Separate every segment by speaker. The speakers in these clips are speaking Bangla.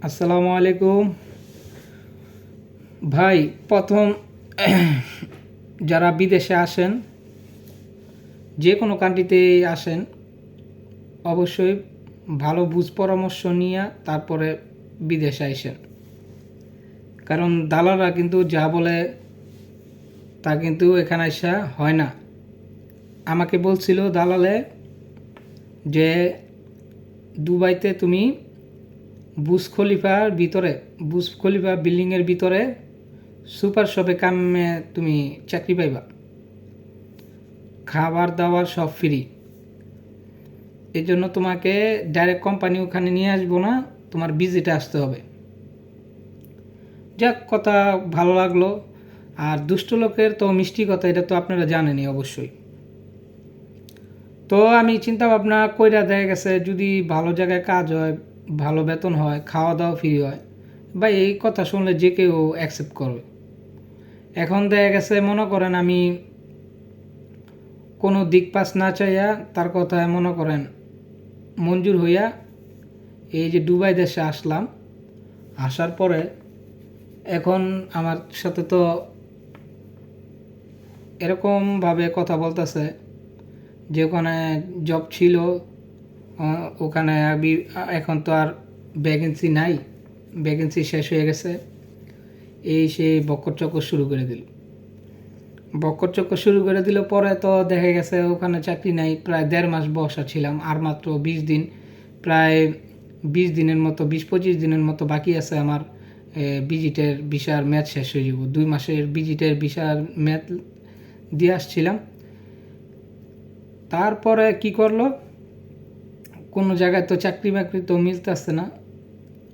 Speaker 1: আসসালামু আলাইকুম ভাই। প্রথম যারা বিদেশে আসেন, যে কোনো কান্ট্রিতে আসেন, অবশ্যই ভালো বুঝ পরামর্শ নিয়ে তারপরে বিদেশে আসেন। কারণ দালালরা কিন্তু যা বলে তা কিন্তু এখানে আসা হয় না। আমাকে বলছিল দালালে যে দুবাইতে তুমি বুর্জ খলিফা বিল্ডিংয়ের ভিতরে সুপার শপে কামে তুমি চাকরি পাইবা, খাবার দাবার সব ফ্রি। এই জন্য তোমাকে ডাইরেক্ট কোম্পানি ওখানে নিয়ে আসবো না, তোমার ভিজিটে আসতে হবে। যাক, কথা ভালো লাগলো। আর দুষ্ট লোকের তো মিষ্টি কথা, এটা তো আপনারা জানেনই অবশ্যই। তো আমি চিন্তা ভাবনা কইরা দেখা গেছে যদি ভালো জায়গায় কাজ হয়, ভালো বেতন হয়, খাওয়া দাওয়া ফ্রি হয়, বা এই কথা শুনলে যে কেউ অ্যাকসেপ্ট করবে। এখন দেখা গেছে মনে করেন আমি কোনো দিক পাস না চাইয়া তার কথায় মনে করেন মঞ্জুর হইয়া এই যে দুবাই দেশে আসলাম। আসার পরে এখন আমার সাথে তো এরকমভাবে কথা বলতেছে যে ওখানে জব ছিল, ওখানে এখন তো আর ভ্যাকেন্সি নাই, ভ্যাকেন্সি শেষ হয়ে গেছে। এই সে বক্কর চক্কর শুরু করে দিল। পরে তো দেখা গেছে ওখানে চাকরি নাই। প্রায় 1.5 মাস বসা ছিলাম, আর মাত্র 20 দিন, প্রায় 20 দিনের মতো, 20-25 দিনের মতো বাকি আছে আমার ভিজিটের ভিসার ম্যাচ শেষ হয়ে যাব। 2 মাসের ভিজিটের ভিসার ম্যাচ দিয়ে আসছিলাম। তারপরে কি করলো, কোনো জায়গায় তো চাকরি বাকরি তো মিলতে আসছে না।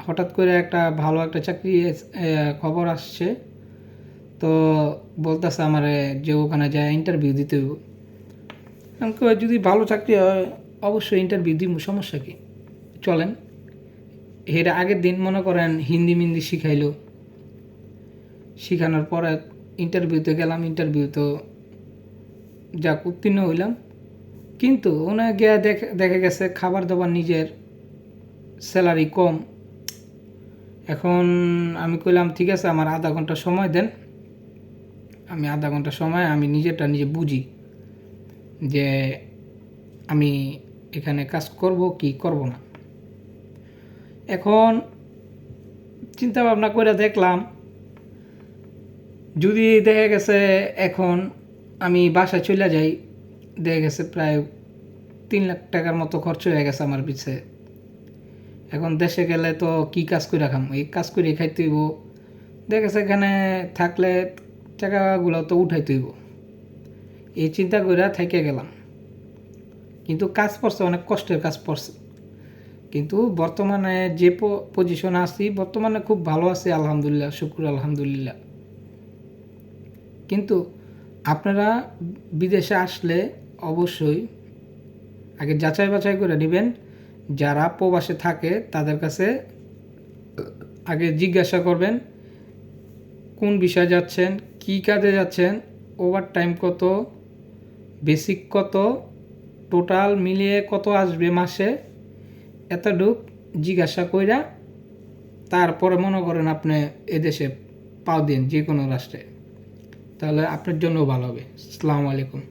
Speaker 1: হঠাৎ করে একটা ভালো একটা চাকরি খবর আসছে, তো বলতেছে আমার যে ওখানে যায় ইন্টারভিউ দিতে হইব। আমি যদি ভালো চাকরি হয় অবশ্যই ইন্টারভিউ দিব, সমস্যা কি, চলেন। এর আগের দিন মনে করেন হিন্দি মিন্দি শিখাইলো, শিখানোর পরে ইন্টারভিউতে গেলাম। ইন্টারভিউ তো যাক উত্তীর্ণ হইলাম, কিন্তু ওনা গিয়া দেখা গেছে খাবার দাবার নিজের, স্যালারি কম। এখন আমি কইলাম ঠিক আছে, আমার আধা ঘন্টা সময় দেন, আমি আধা ঘন্টা সময় আমি নিজেরটা নিজে বুঝি যে আমি এখানে কাজ করব কি করব না। এখন চিন্তা ভাবনা করে দেখলাম, যদি দেখা গেছে এখন আমি বাসায় চলে যাই, দেখা গেছে প্রায় 3 লাখ টাকার মতো খরচ হয়ে গেছে আমার পিছে। এখন দেশে গেলে তো কি কাজ করে খাম, এই কাজ করে খাইতে হইব। দেখা গেছে এখানে থাকলে টাকাগুলো তো উঠাইতে হইব, এই চিন্তা করে থেকে গেলাম। কিন্তু কাজ পড়ছে, অনেক কষ্টের কাজ পড়ছে। কিন্তু বর্তমানে যে পজিশনে আছি, বর্তমানে খুব ভালো আছি আলহামদুলিল্লাহ, শুক্র আলহামদুলিল্লাহ। কিন্তু আপনারা বিদেশে আসলে অবশ্যই আগে যাচাই বাছাই করে নেবেন। যারা প্রবাসে থাকে তাদের কাছে আগে জিজ্ঞাসা করবেন কোন বিষয়ে যাচ্ছেন, কী কাজে যাচ্ছেন, ওভার টাইম কত, বেসিক কত, টোটাল মিলিয়ে কত আসবে মাসে, এতটুক জিজ্ঞাসা কইরা তারপরে মনে করেন আপনি এদেশে পাও দিন যে কোনো রাষ্ট্রে, তাহলে আপনার জন্য ভালো হবে। আসসালামু আলাইকুম।